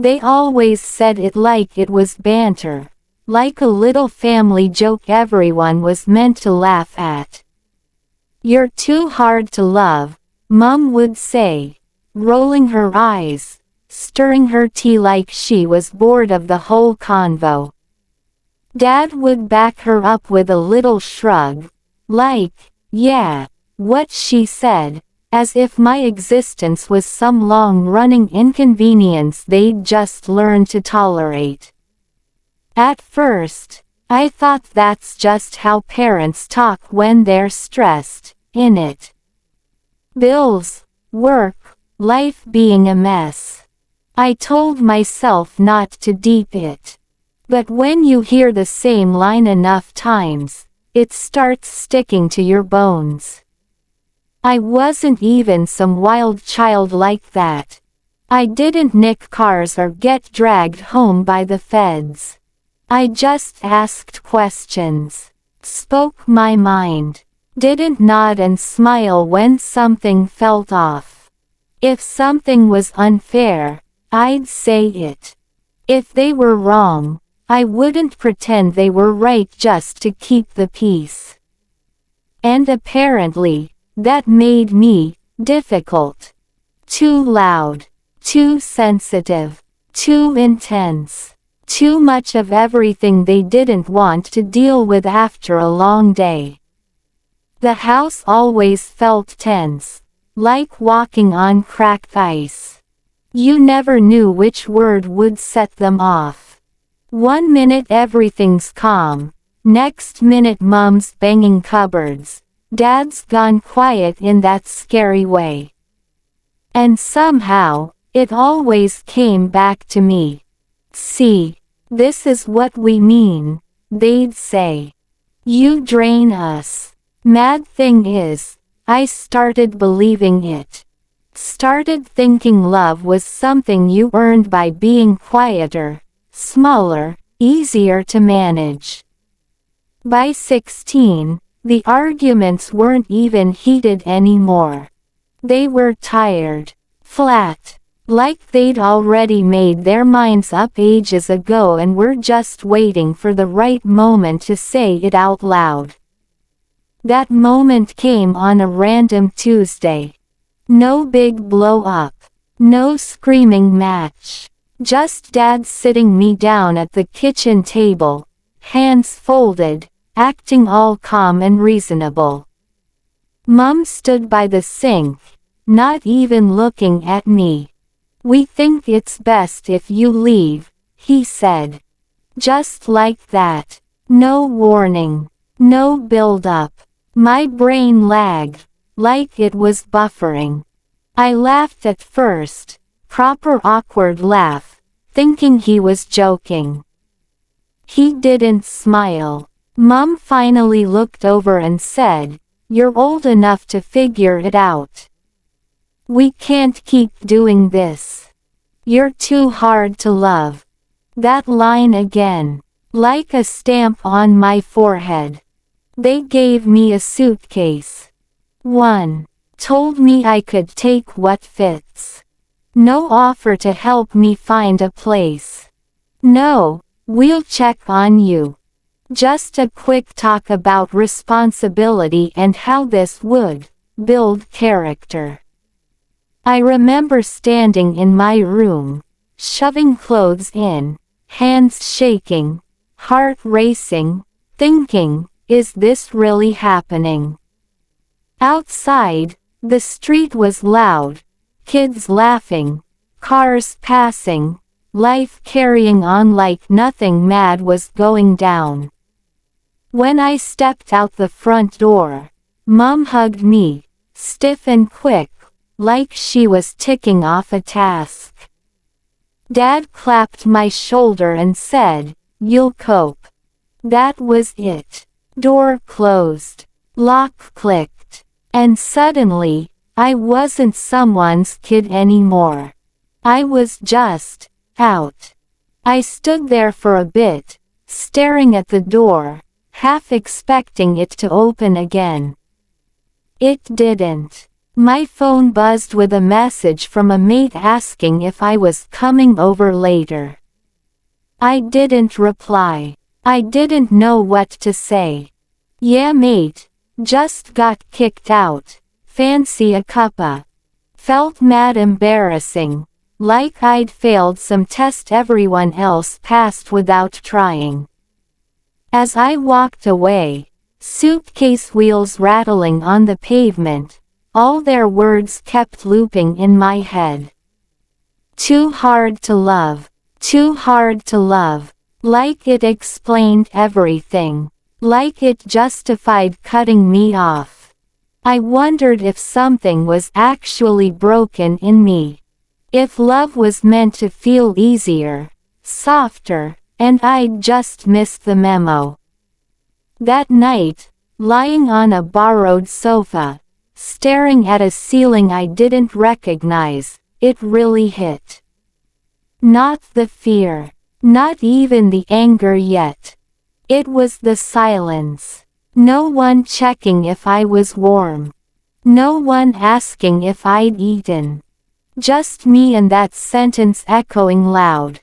They always said it like it was banter, like a little family joke everyone was meant to laugh at. "You're too hard to love," Mum would say, rolling her eyes, stirring her tea like she was bored of the whole convo. Dad would back her up with a little shrug, like, "Yeah, what she said," as if my existence was some long-running inconvenience they'd just learned to tolerate. At first, I thought that's just how parents talk when they're stressed, innit? Bills, work, life being a mess. I told myself not to deep it. But when you hear the same line enough times, it starts sticking to your bones. I wasn't even some wild child like that. I didn't nick cars or get dragged home by the feds. I just asked questions, spoke my mind, didn't nod and smile when something felt off. If something was unfair, I'd say it. If they were wrong, I wouldn't pretend they were right just to keep the peace. And apparently, that made me difficult. Too loud, too sensitive, too intense. Too much of everything they didn't want to deal with after a long day. The house always felt tense, like walking on cracked ice. You never knew which word would set them off. One minute everything's calm, next minute Mum's banging cupboards, Dad's gone quiet in that scary way. And somehow, it always came back to me. "See, this is what we mean," they'd say. "You drain us." Mad thing is, I started believing it. Started thinking love was something you earned by being quieter, smaller, easier to manage. By 16, the arguments weren't even heated anymore. They were tired, flat, like they'd already made their minds up ages ago and were just waiting for the right moment to say it out loud. That moment came on a random Tuesday. No big blow-up, no screaming match. Just Dad sitting me down at the kitchen table, hands folded, acting all calm and reasonable. Mum stood by the sink, not even looking at me. "We think it's best if you leave," he said. Just like that. No warning. No build-up. My brain lagged, like it was buffering. I laughed at first, proper awkward laugh, thinking he was joking. He didn't smile. Mum finally looked over and said, "You're old enough to figure it out. We can't keep doing this. You're too hard to love." That line again, like a stamp on my forehead. They gave me a suitcase. 1. Told me I could take what fits. No offer to help me find a place. No, "We'll check on you." Just a quick talk about responsibility and how this would build character. I remember standing in my room, shoving clothes in, hands shaking, heart racing, thinking, is this really happening? Outside, the street was loud, kids laughing, cars passing, life carrying on like nothing mad was going down. When I stepped out the front door, Mum hugged me, stiff and quick, like she was ticking off a task. Dad clapped my shoulder and said, "You'll cope." That was it. Door closed. Lock clicked. And suddenly, I wasn't someone's kid anymore. I was just out. I stood there for a bit, staring at the door, half expecting it to open again. It didn't. My phone buzzed with a message from a mate asking if I was coming over later. I didn't reply. I didn't know what to say. Yeah mate, just got kicked out. Fancy a cuppa. Felt mad embarrassing, like I'd failed some test everyone else passed without trying. As I walked away, suitcase wheels rattling on the pavement, all their words kept looping in my head. Too hard to love. Too hard to love. Like it explained everything. Like it justified cutting me off. I wondered if something was actually broken in me. If love was meant to feel easier, softer, and I'd just missed the memo. That night, lying on a borrowed sofa, staring at a ceiling I didn't recognize, it really hit. Not the fear. Not even the anger yet. It was the silence. No one checking if I was warm. No one asking if I'd eaten. Just me and that sentence echoing loud.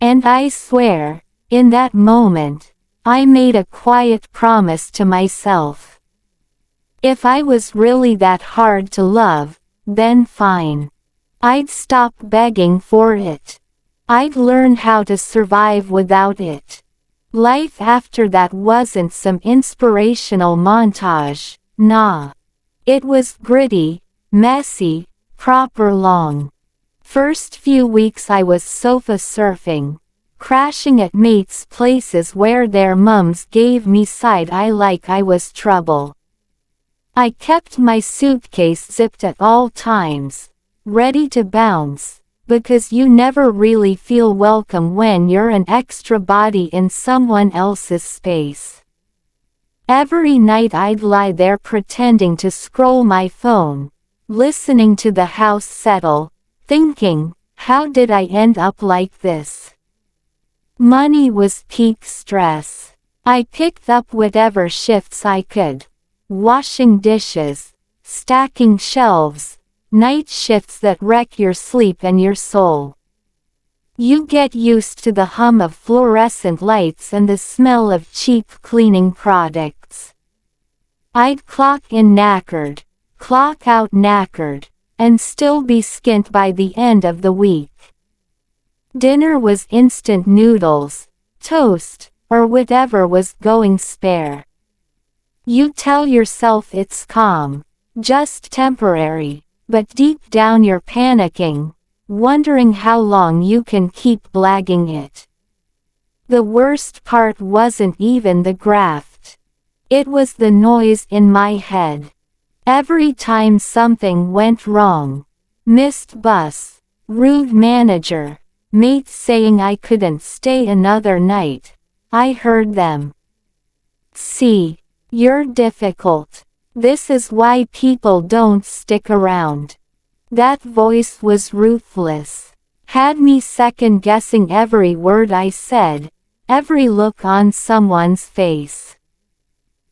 And I swear, in that moment, I made a quiet promise to myself. If I was really that hard to love, then fine. I'd stop begging for it. I'd learn how to survive without it. Life after that wasn't some inspirational montage, nah. It was gritty, messy, proper long. First few weeks I was sofa surfing, crashing at mates' places where their mums gave me side eye like I was trouble. I kept my suitcase zipped at all times, ready to bounce. Because you never really feel welcome when you're an extra body in someone else's space. Every night I'd lie there pretending to scroll my phone, listening to the house settle, thinking, how did I end up like this? Money was peak stress. I picked up whatever shifts I could. Washing dishes, stacking shelves, night shifts that wreck your sleep and your soul. You get used to the hum of fluorescent lights and the smell of cheap cleaning products. I'd clock in knackered, clock out knackered, and still be skint by the end of the week. Dinner was instant noodles, toast, or whatever was going spare. You tell yourself it's calm, just temporary. But deep down you're panicking, wondering how long you can keep blagging it. The worst part wasn't even the graft. It was the noise in my head. Every time something went wrong, missed bus, rude manager, mates saying I couldn't stay another night, I heard them. See, you're difficult. This is why people don't stick around. That voice was ruthless. Had me second-guessing every word I said, every look on someone's face.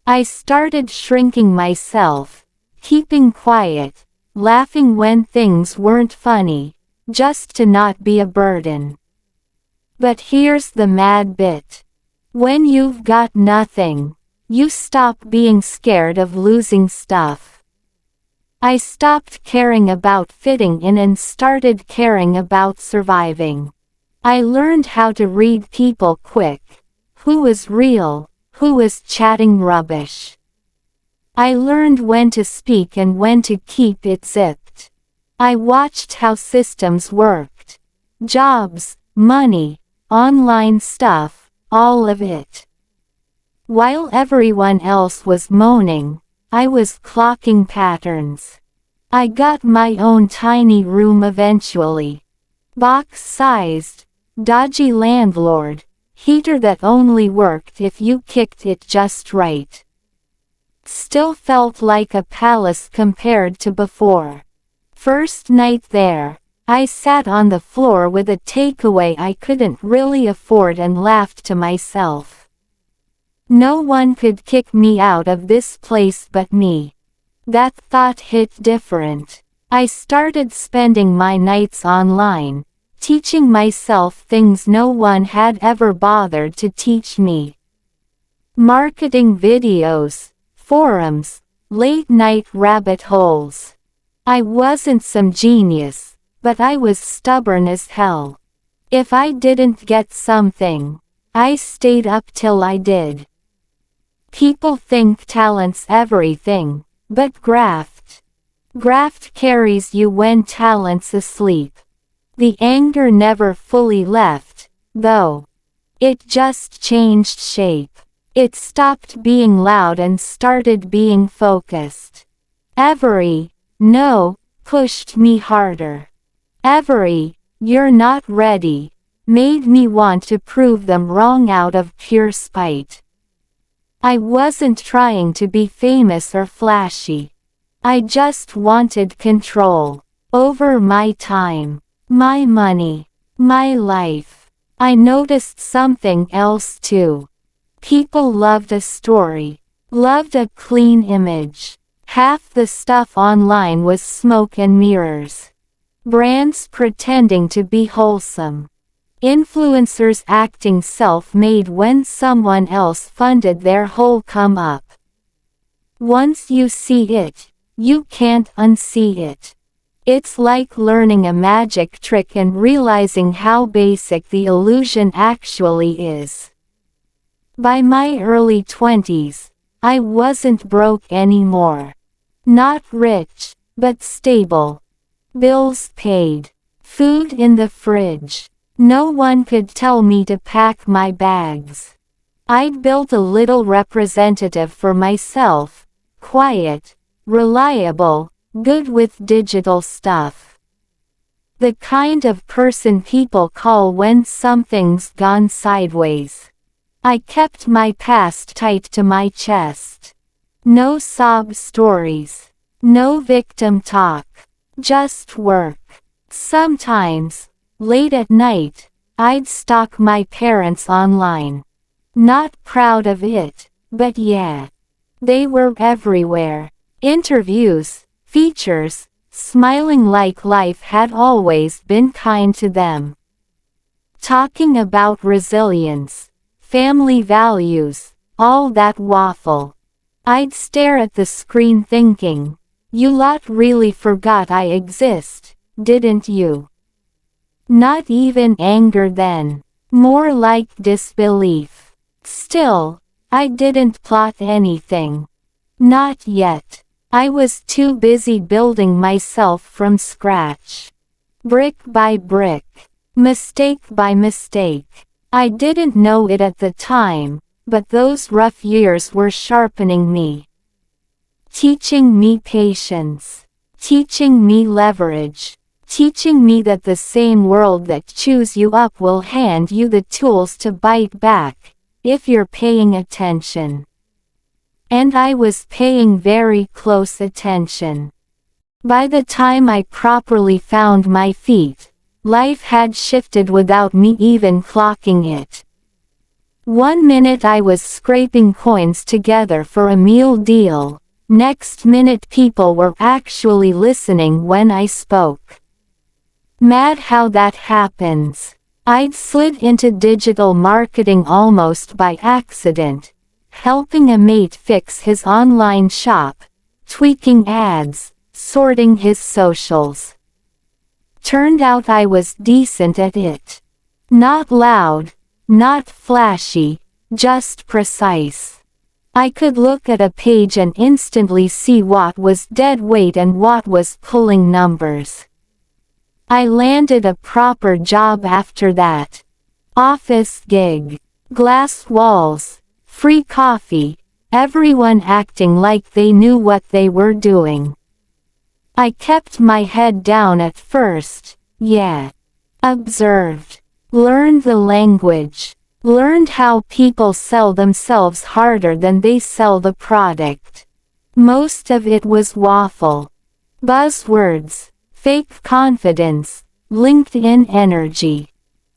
I started shrinking myself, keeping quiet, laughing when things weren't funny, just to not be a burden. But here's the mad bit. When you've got nothing, you stop being scared of losing stuff. I stopped caring about fitting in and started caring about surviving. I learned how to read people quick, who was real, who was chatting rubbish. I learned when to speak and when to keep it zipped. I watched how systems worked. Jobs, money, online stuff, all of it. While everyone else was moaning, I was clocking patterns. I got my own tiny room eventually. Box-sized, dodgy landlord, heater that only worked if you kicked it just right. Still felt like a palace compared to before. First night there, I sat on the floor with a takeaway I couldn't really afford and laughed to myself. No one could kick me out of this place but me. That thought hit different. I started spending my nights online, teaching myself things no one had ever bothered to teach me. Marketing videos, forums, late-night rabbit holes. I wasn't some genius, but I was stubborn as hell. If I didn't get something, I stayed up till I did. People think talent's everything, but graft carries you when talent's asleep. The anger never fully left, though. It just changed shape. It stopped being loud and started being focused. Every no pushed me harder. Every "you're not ready" made me want to prove them wrong out of pure spite. I wasn't trying to be famous or flashy. I just wanted control over my time, my money, my life. I noticed something else too. People loved a story, loved a clean image. Half the stuff online was smoke and mirrors. Brands pretending to be wholesome. Influencers acting self-made when someone else funded their whole come up. Once you see it, you can't unsee it. It's like learning a magic trick and realizing how basic the illusion actually is. By my early 20s, I wasn't broke anymore. Not rich, but stable. Bills paid. Food in the fridge. No one could tell me to pack my bags. I'd built a little representative for myself, quiet, reliable, good with digital stuff. The kind of person people call when something's gone sideways. I kept my past tight to my chest. No sob stories. No victim talk. Just work. Sometimes, late at night, I'd stalk my parents online. Not proud of it, but yeah. They were everywhere. Interviews, features, smiling like life had always been kind to them. Talking about resilience, family values, all that waffle. I'd stare at the screen thinking, you lot really forgot I exist, didn't you? Not even anger then. More like disbelief. Still, I didn't plot anything. Not yet. I was too busy building myself from scratch. Brick by brick. Mistake by mistake. I didn't know it at the time, but those rough years were sharpening me. Teaching me patience. Teaching me leverage. Teaching me that the same world that chews you up will hand you the tools to bite back, if you're paying attention. And I was paying very close attention. By the time I properly found my feet, life had shifted without me even clocking it. One minute I was scraping coins together for a meal deal, next minute people were actually listening when I spoke. Mad how that happens. I'd slid into digital marketing almost by accident, helping a mate fix his online shop, tweaking ads, sorting his socials. Turned out I was decent at it. Not loud, not flashy, just precise. I could look at a page and instantly see what was dead weight and what was pulling numbers. I landed a proper job after that. Office gig. Glass walls. Free coffee. Everyone acting like they knew what they were doing. I kept my head down at first, yeah. Observed. Learned the language. Learned how people sell themselves harder than they sell the product. Most of it was waffle. Buzzwords. Fake confidence. LinkedIn energy.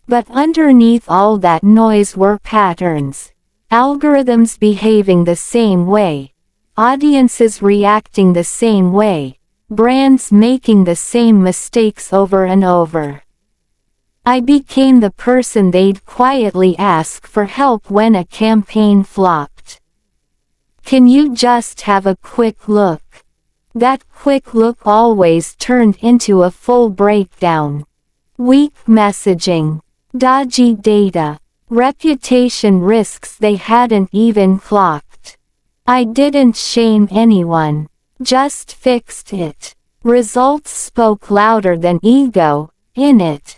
But underneath all that noise were patterns. Algorithms behaving the same way. audiences reacting the same way, brands making the same mistakes over and over. I became the person they'd quietly ask for help when a campaign flopped. "Can you just have a quick look?" That quick look always turned into a full breakdown. Weak messaging, dodgy data, reputation risks they hadn't even clocked. I didn't shame anyone, just fixed it. Results spoke louder than ego, in it.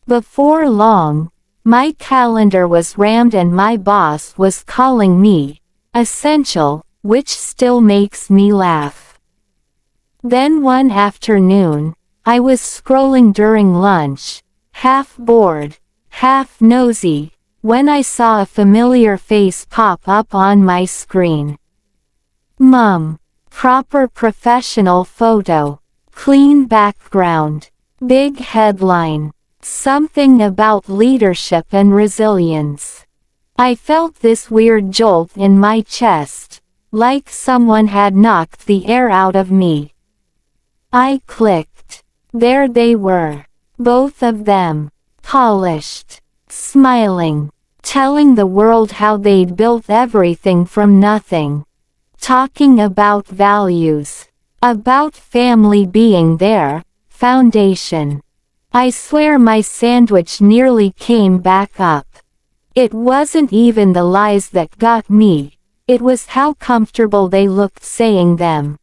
Before long, my calendar was rammed and my boss was calling me essential, which still makes me laugh. Then one afternoon, I was scrolling during lunch, half bored, half nosy, when I saw a familiar face pop up on my screen. Mom. Proper professional photo. Clean background. Big headline. Something about leadership and resilience. I felt this weird jolt in my chest, like someone had knocked the air out of me. I clicked. There they were. Both of them. Polished. Smiling. Telling the world how they'd built everything from nothing. Talking about values. About family being their foundation. I swear my sandwich nearly came back up. It wasn't even the lies that got me, it was how comfortable they looked saying them.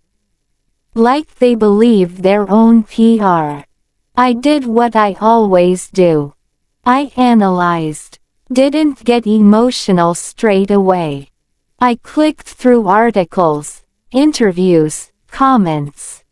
Like they believed their own PR. I did what I always do. I analyzed. Didn't get emotional straight away. I clicked through articles, interviews, comments.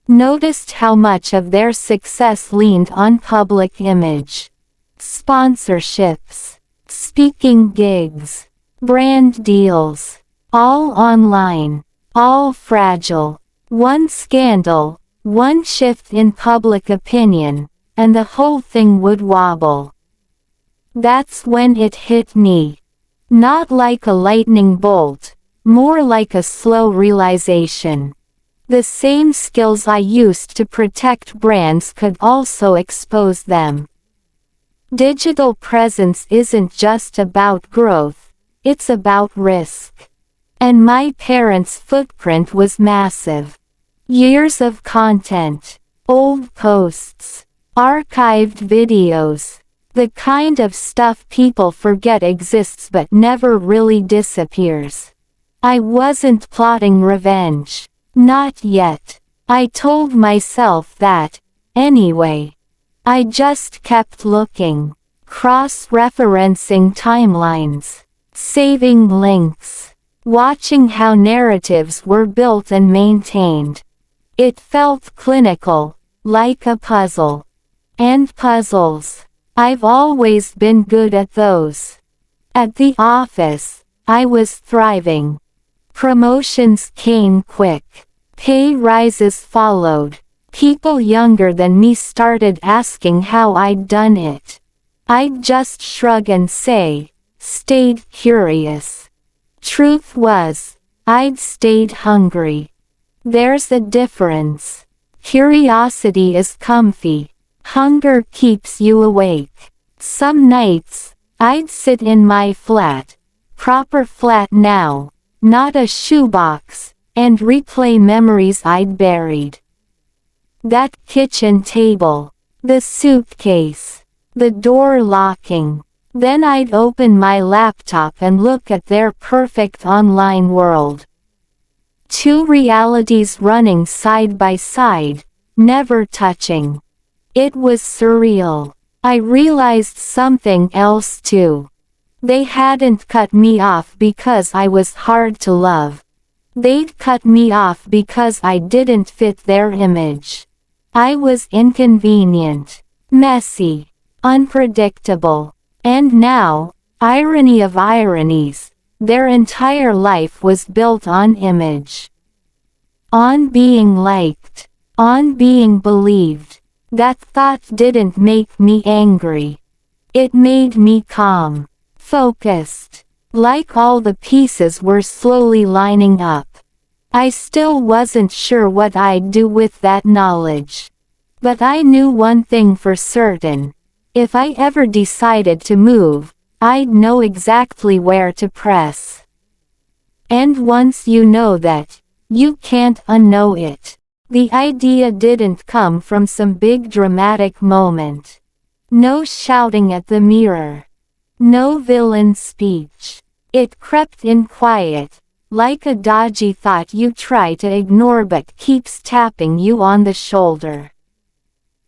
Noticed how much of their success leaned on public image. Sponsorships. Speaking gigs. Brand deals. All online. All fragile. One scandal, one shift in public opinion, and the whole thing would wobble. That's when it hit me. Not like a lightning bolt, more like a slow realization. The same skills I used to protect brands could also expose them. Digital presence isn't just about growth, it's about risk. And my parents' footprint was massive. Years of content, old posts, archived videos, the kind of stuff people forget exists but never really disappears. I wasn't plotting revenge. Not yet. I told myself that, anyway. I just kept looking, cross-referencing timelines, saving links, watching how narratives were built and maintained. It felt clinical, like a puzzle. And puzzles. I've always been good at those. At the office, I was thriving. Promotions came quick. Pay rises followed. People younger than me started asking how I'd done it. I'd just shrug and say, stayed curious. Truth was, I'd stayed hungry. There's a difference. Curiosity is comfy. Hunger keeps you awake. Some nights, I'd sit in my flat, proper flat now, not a shoebox, and replay memories I'd buried. That kitchen table, the suitcase, the door locking. Then I'd open my laptop and look at their perfect online world. Two realities running side by side, never touching. It was surreal. I realized something else too. They hadn't cut me off because I was hard to love. They'd cut me off because I didn't fit their image. I was inconvenient, messy, unpredictable. And now, irony of ironies, their entire life was built on image. On being liked. On being believed. That thought didn't make me angry. It made me calm. Focused. Like all the pieces were slowly lining up. I still wasn't sure what I'd do with that knowledge. But I knew one thing for certain. If I ever decided to move, I'd know exactly where to press. And once you know that, you can't unknow it. The idea didn't come from some big dramatic moment. No shouting at the mirror. No villain speech. It crept in quiet, like a dodgy thought you try to ignore but keeps tapping you on the shoulder.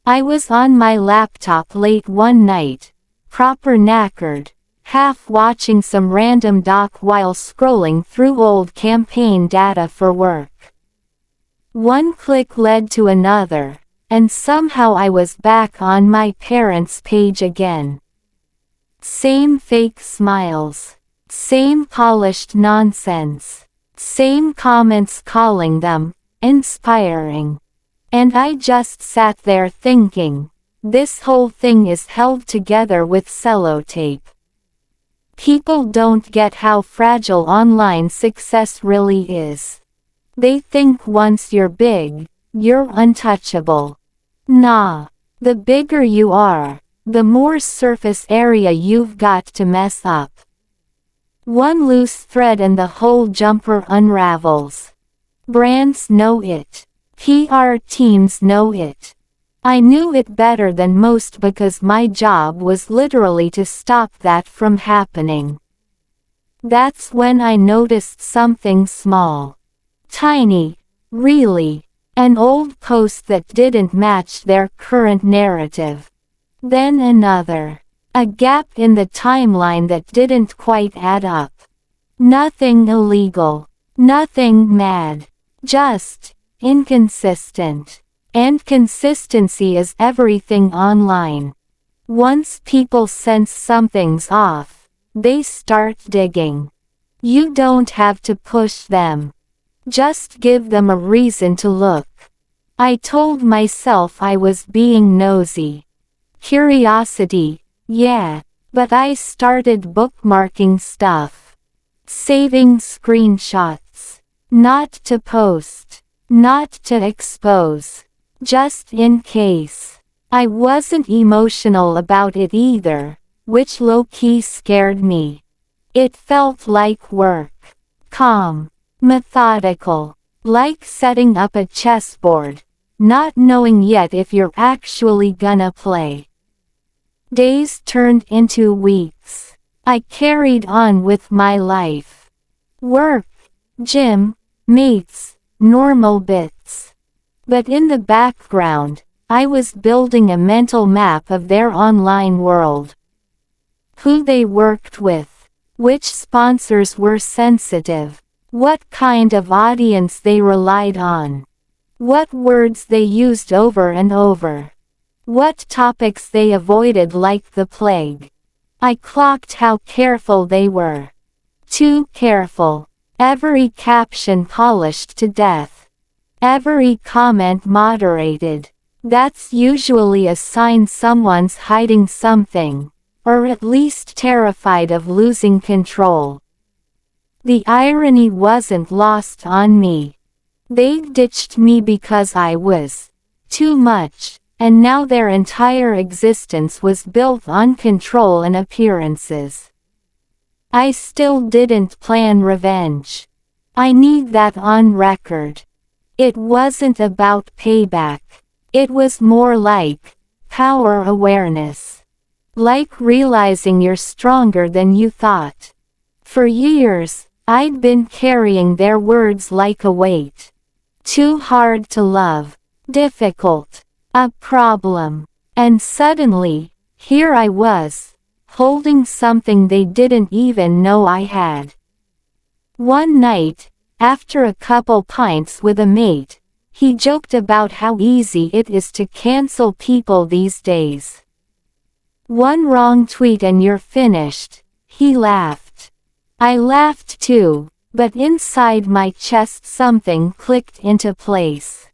I was on my laptop late one night, proper knackered, half watching some random doc while scrolling through old campaign data for work. One click led to another, and somehow I was back on my parents' page again. Same fake smiles. Same polished nonsense. Same comments calling them inspiring. And I just sat there thinking, this whole thing is held together with sellotape. People don't get how fragile online success really is. They think once you're big, you're untouchable. Nah. The bigger you are, the more surface area you've got to mess up. One loose thread and the whole jumper unravels. Brands know it. PR teams know it. I knew it better than most because my job was literally to stop that from happening. That's when I noticed something small. Tiny, really. An old post that didn't match their current narrative. Then another. A gap in the timeline that didn't quite add up. Nothing illegal. Nothing mad. Just inconsistent. And consistency is everything online. Once people sense something's off, they start digging. You don't have to push them. Just give them a reason to look. I told myself I was being nosy. Curiosity, yeah, but I started bookmarking stuff. Saving screenshots. Not to post. Not to expose. Just in case. I wasn't emotional about it either, which low-key scared me. It felt like work. Calm. Methodical. Like setting up a chessboard, not knowing yet if you're actually gonna play. Days turned into weeks. I carried on with my life. Work, gym, mates, normal bits. But in the background, I was building a mental map of their online world. Who they worked with. Which sponsors were sensitive. What kind of audience they relied on. What words they used over and over. What topics they avoided like the plague. I clocked how careful they were. Too careful. Every caption polished to death. Every comment moderated. That's usually a sign someone's hiding something, or at least terrified of losing control. The irony wasn't lost on me. They ditched me because I was too much, and now their entire existence was built on control and appearances. I still didn't plan revenge. I need that on record. It wasn't about payback. It was more like power awareness. Like realizing you're stronger than you thought. For years, I'd been carrying their words like a weight. Too hard to love. Difficult. A problem. And suddenly, here I was, holding something they didn't even know I had. One night, after a couple pints with a mate, he joked about how easy it is to cancel people these days. One wrong tweet and you're finished, he laughed. I laughed too, but inside my chest something clicked into place.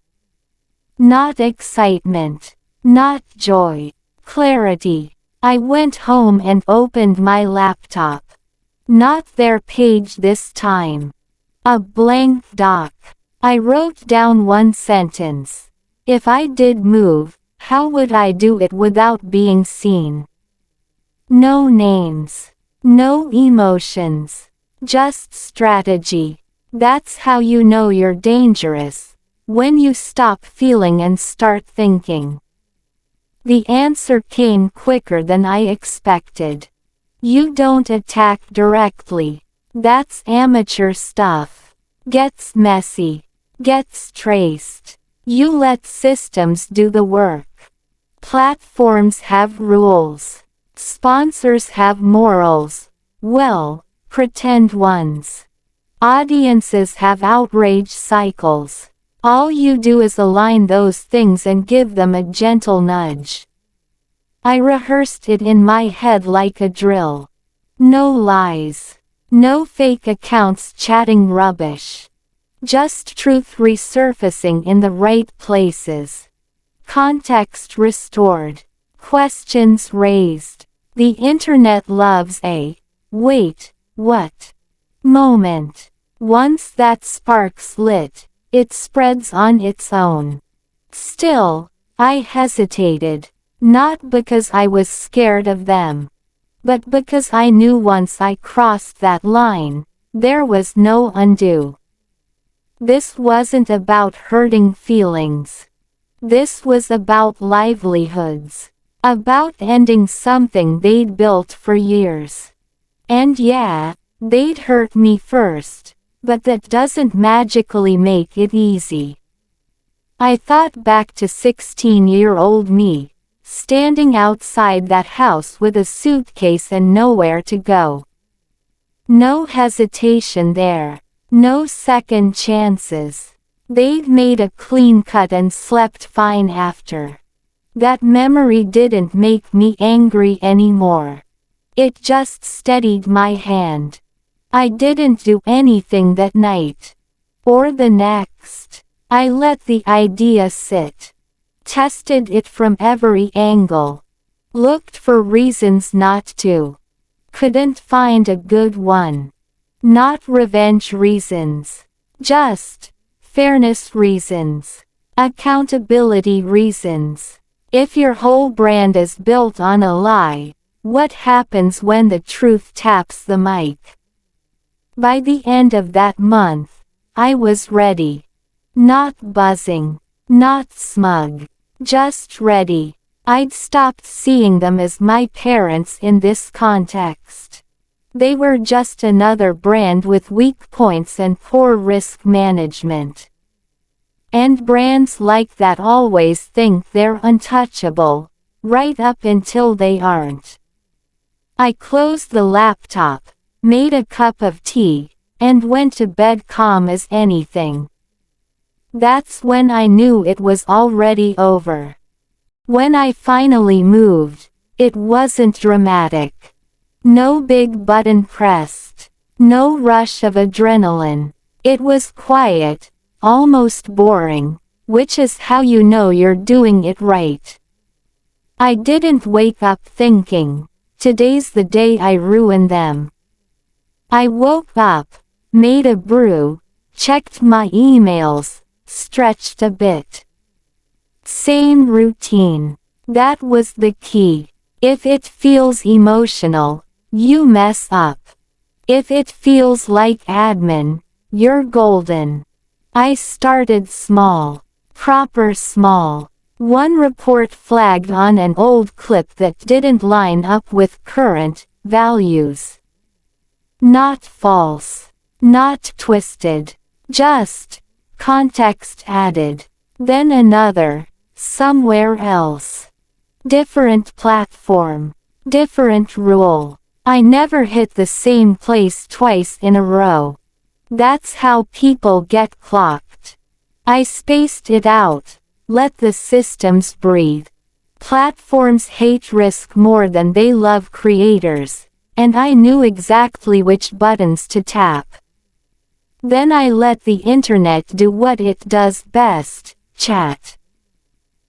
Not excitement. Not joy. Clarity. I went home and opened my laptop. Not their page this time. A blank doc. I wrote down one sentence. If I did move, how would I do it without being seen? No names. No emotions. Just strategy. That's how you know you're dangerous. When you stop feeling and start thinking. The answer came quicker than I expected. You don't attack directly. That's amateur stuff. Gets messy. Gets traced. You let systems do the work. Platforms have rules. Sponsors have morals. Well, pretend ones. Audiences have outrage cycles. All you do is align those things and give them a gentle nudge. I rehearsed it in my head like a drill. No lies. No fake accounts chatting rubbish. Just truth resurfacing in the right places. Context restored. Questions raised. The internet loves a "wait, what?" moment. Once that spark's lit, it spreads on its own. Still, I hesitated, not because I was scared of them, but because I knew once I crossed that line, there was no undo. This wasn't about hurting feelings. This was about livelihoods. About ending something they'd built for years. And yeah, they'd hurt me first, but that doesn't magically make it easy. I thought back to 16-year-old me, standing outside that house with a suitcase and nowhere to go. No hesitation there. No second chances. They'd made a clean cut and slept fine after. That memory didn't make me angry anymore. It just steadied my hand. I didn't do anything that night. Or the next. I let the idea sit. Tested it from every angle. Looked for reasons not to. Couldn't find a good one. Not revenge reasons. Just fairness reasons. Accountability reasons. If your whole brand is built on a lie, what happens when the truth taps the mic? By the end of that month, I was ready. Not buzzing. Not smug. Just ready. I'd stopped seeing them as my parents in this context. They were just another brand with weak points and poor risk management. And brands like that always think they're untouchable, right up until they aren't. I closed the laptop, made a cup of tea, and went to bed calm as anything. That's when I knew it was already over. When I finally moved, it wasn't dramatic. No big button pressed. No rush of adrenaline. It was quiet. Almost boring, which is how you know you're doing it right. I didn't wake up thinking, today's the day I ruin them. I woke up, made a brew, checked my emails, stretched a bit. Same routine. That was the key. If it feels emotional, you mess up. If it feels like admin, you're golden. I started small. Proper small. One report flagged on an old clip that didn't line up with current values. Not false. Not twisted. Just context added. Then another, somewhere else. Different platform. Different rule. I never hit the same place twice in a row. That's how people get clocked. I spaced it out. Let the systems breathe. Platforms hate risk more than they love creators, and I knew exactly which buttons to tap. Then I let the internet do what it does best, chat.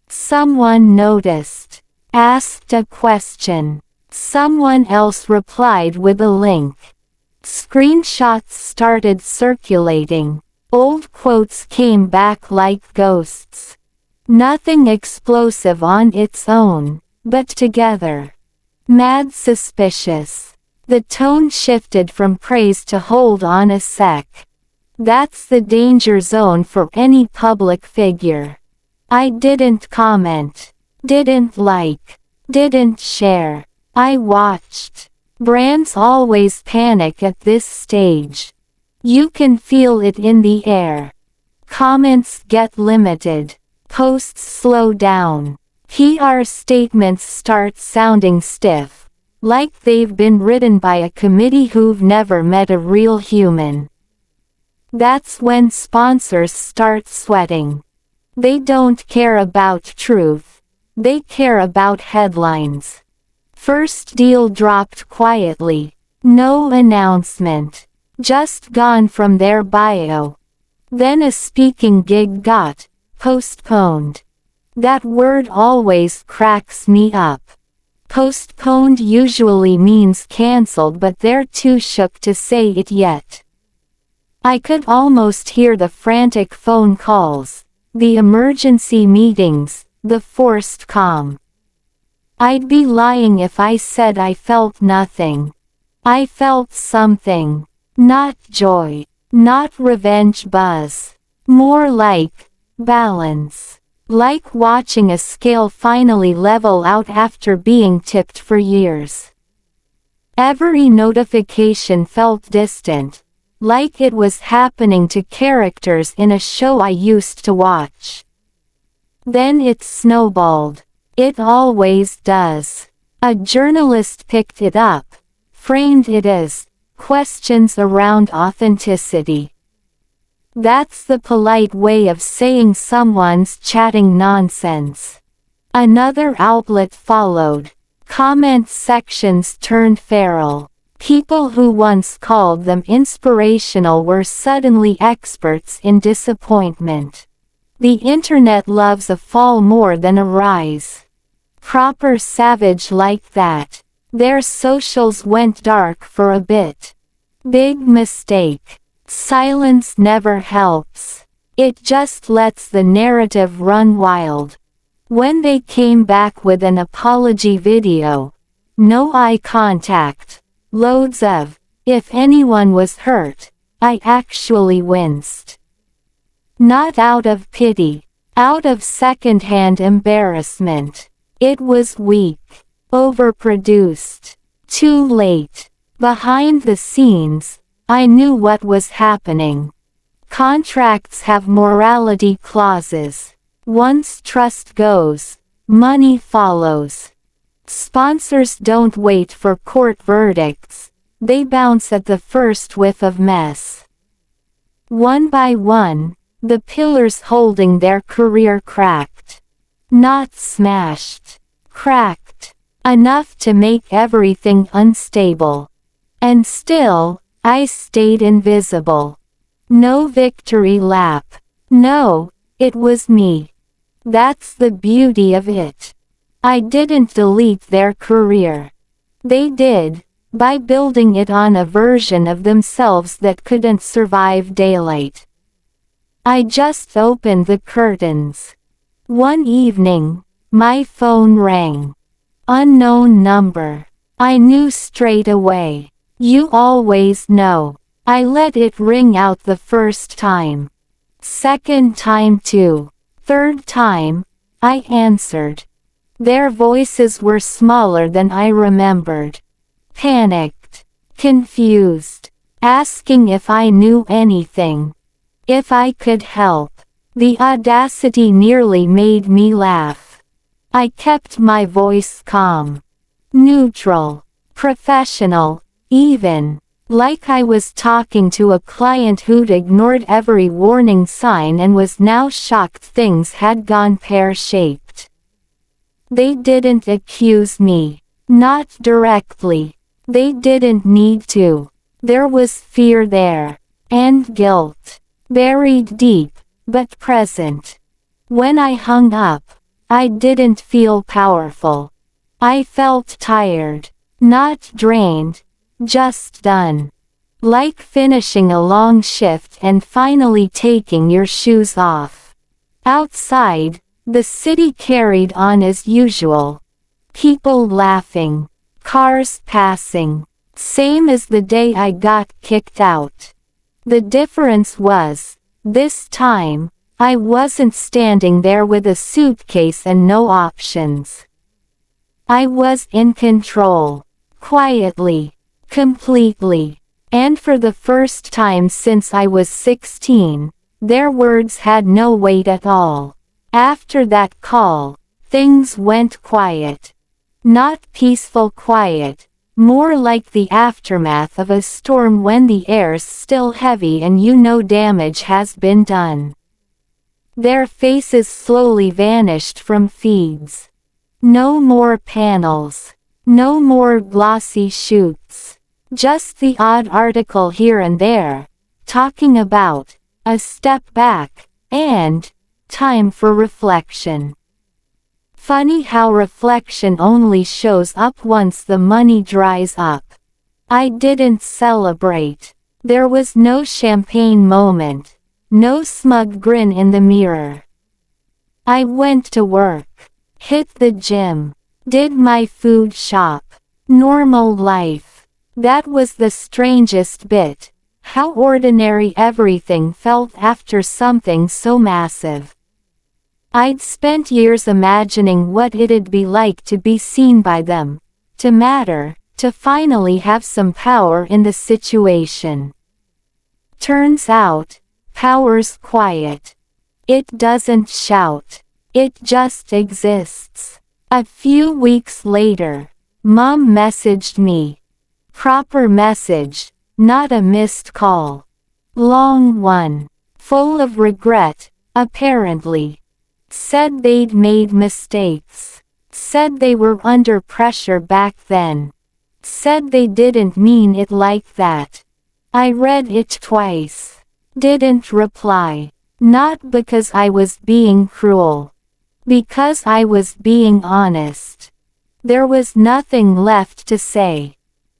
Someone noticed. Asked a question. Someone else replied with a link. Screenshots started circulating. Old quotes came back like ghosts. Nothing explosive on its own, but together. Mad suspicious. The tone shifted from praise to hold on a sec. That's the danger zone for any public figure. I didn't comment. Didn't like. Didn't share. I watched. Brands always panic at this stage. You can feel it in the air. Comments get limited. Posts slow down. PR statements start sounding stiff, like they've been written by a committee who've never met a real human. That's when sponsors start sweating. They don't care about truth. They care about headlines. First deal dropped quietly. No announcement. Just gone from their bio. Then a speaking gig got postponed. That word always cracks me up. Postponed usually means cancelled, but they're too shook to say it yet. I could almost hear the frantic phone calls, the emergency meetings, the forced calm. I'd be lying if I said I felt nothing. I felt something. Not joy. Not revenge buzz. More like balance. Like watching a scale finally level out after being tipped for years. Every notification felt distant, like it was happening to characters in a show I used to watch. Then it snowballed. It always does. A journalist picked it up, framed it as questions around authenticity. That's the polite way of saying someone's chatting nonsense. Another outlet followed. Comment sections turned feral. People who once called them inspirational were suddenly experts in disappointment. The internet loves a fall more than a rise. Proper savage like that. Their socials went dark for a bit. Big mistake. Silence never helps. It just lets the narrative run wild. When they came back with an apology video, no eye contact, loads of, if anyone was hurt, I actually winced. Not out of pity, out of second-hand embarrassment. It was weak, overproduced, too late. Behind the scenes, I knew what was happening. Contracts have morality clauses. Once trust goes, money follows. Sponsors don't wait for court verdicts, they bounce at the first whiff of mess. One by one, the pillars holding their career cracked. Not smashed. Cracked. Enough to make everything unstable. And still, I stayed invisible. No victory lap. No, it was me. That's the beauty of it. I didn't delete their career. They did, by building it on a version of themselves that couldn't survive daylight. I just opened the curtains. One evening, my phone rang. Unknown number. I knew straight away. You always know. I let it ring out the first time. Second time too. Third time, I answered. Their voices were smaller than I remembered. Panicked. Confused. Asking if I knew anything. If I could help. The audacity nearly made me laugh. I kept my voice calm. Neutral. Professional. Even, like I was talking to a client who'd ignored every warning sign and was now shocked things had gone pear-shaped. They didn't accuse me. Not directly. They didn't need to. There was fear there. And guilt. Buried deep, but present. When I hung up, I didn't feel powerful. I felt tired. Not drained. Just done. Like finishing a long shift and finally taking your shoes off. Outside, the city carried on as usual. People laughing. Cars passing. Same as the day I got kicked out. The difference was, this time, I wasn't standing there with a suitcase and no options. I was in control. Quietly. Completely. And for the first time since I was 16, their words had no weight at all. After that call, things went quiet. Not peaceful quiet, more like the aftermath of a storm when the air's still heavy and you know damage has been done. Their faces slowly vanished from feeds. No more panels. No more glossy shoots. Just the odd article here and there, talking about a step back, and time for reflection. Funny how reflection only shows up once the money dries up. I didn't celebrate. There was no champagne moment, no smug grin in the mirror. I went to work, hit the gym, did my food shop. Normal life. That was the strangest bit, how ordinary everything felt after something so massive. I'd spent years imagining what it'd be like to be seen by them, to matter, to finally have some power in the situation. Turns out, power's quiet. It doesn't shout. It just exists. A few weeks later, Mom messaged me. Proper message, not a missed call. Long one. Full of regret, apparently. Said they'd made mistakes. Said they were under pressure back then. Said they didn't mean it like that. I read it twice. Didn't reply. Not because I was being cruel. Because I was being honest. There was nothing left to say.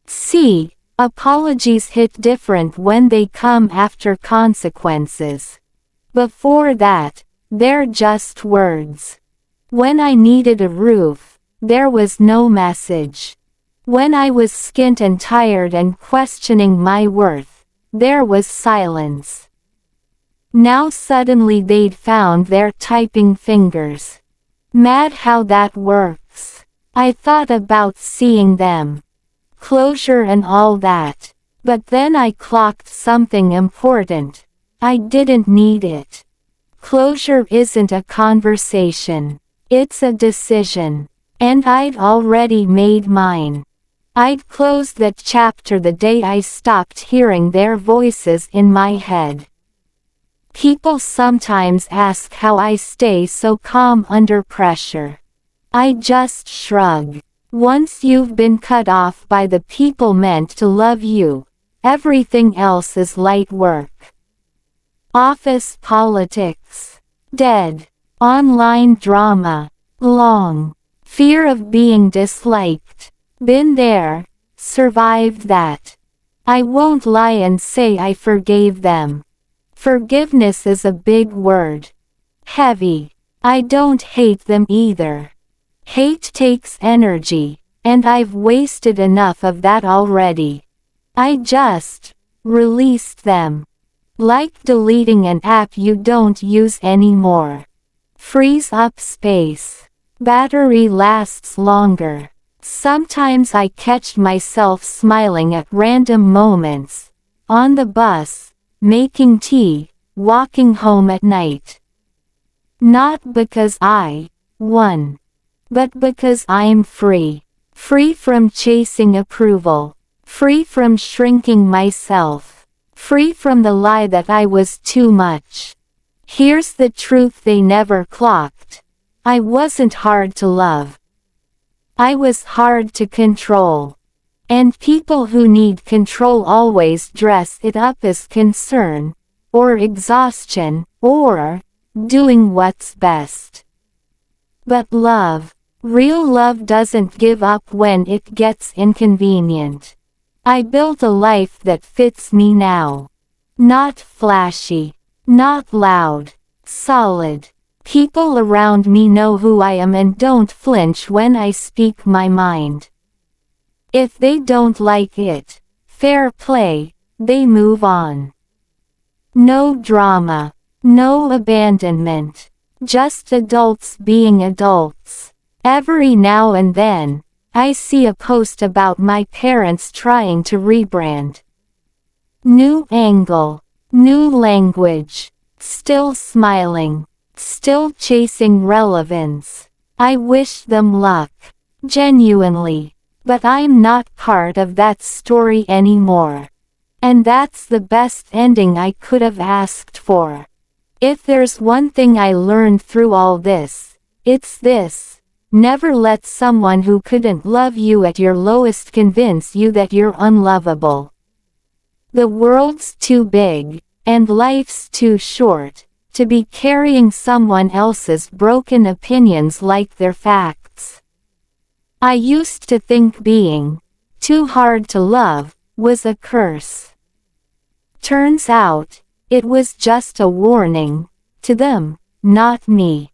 See, apologies hit different when they come after consequences. Before that, they're just words. When I needed a roof, there was no message. When I was skint and tired and questioning my worth, there was silence. Now suddenly they'd found their typing fingers. Mad how that works. I thought about seeing them. Closure and all that. But then I clocked something important. I didn't need it. Closure isn't a conversation. It's a decision. And I'd already made mine. I'd closed that chapter the day I stopped hearing their voices in my head. People sometimes ask how I stay so calm under pressure. I just shrug. Once you've been cut off by the people meant to love you, everything else is light work. Office politics. Dead. Online drama. Long. Fear of being disliked. Been there. Survived that. I won't lie and say I forgave them. Forgiveness is a big word. Heavy. I don't hate them either. Hate takes energy, and I've wasted enough of that already. I just released them. Like deleting an app you don't use anymore. Frees up space. Battery lasts longer. Sometimes I catch myself smiling at random moments. On the bus, making tea, walking home at night. Not because I won. But because I'm free. Free from chasing approval. Free from shrinking myself. Free from the lie that I was too much. Here's the truth they never clocked. I wasn't hard to love. I was hard to control. And people who need control always dress it up as concern, or exhaustion, or doing what's best. But love, real love doesn't give up when it gets inconvenient. I built a life that fits me now. Not flashy. Not loud. Solid. People around me know who I am and don't flinch when I speak my mind. If they don't like it, fair play, they move on. No drama. No abandonment. Just adults being adults. Every now and then, I see a post about my parents trying to rebrand. New angle. New language. Still smiling. Still chasing relevance. I wish them luck. Genuinely. But I'm not part of that story anymore. And that's the best ending I could have asked for. If there's one thing I learned through all this, it's this: never let someone who couldn't love you at your lowest convince you that you're unlovable. The world's too big, and life's too short, to be carrying someone else's broken opinions like they're facts. I used to think being too hard to love was a curse. Turns out, it was just a warning to them, not me.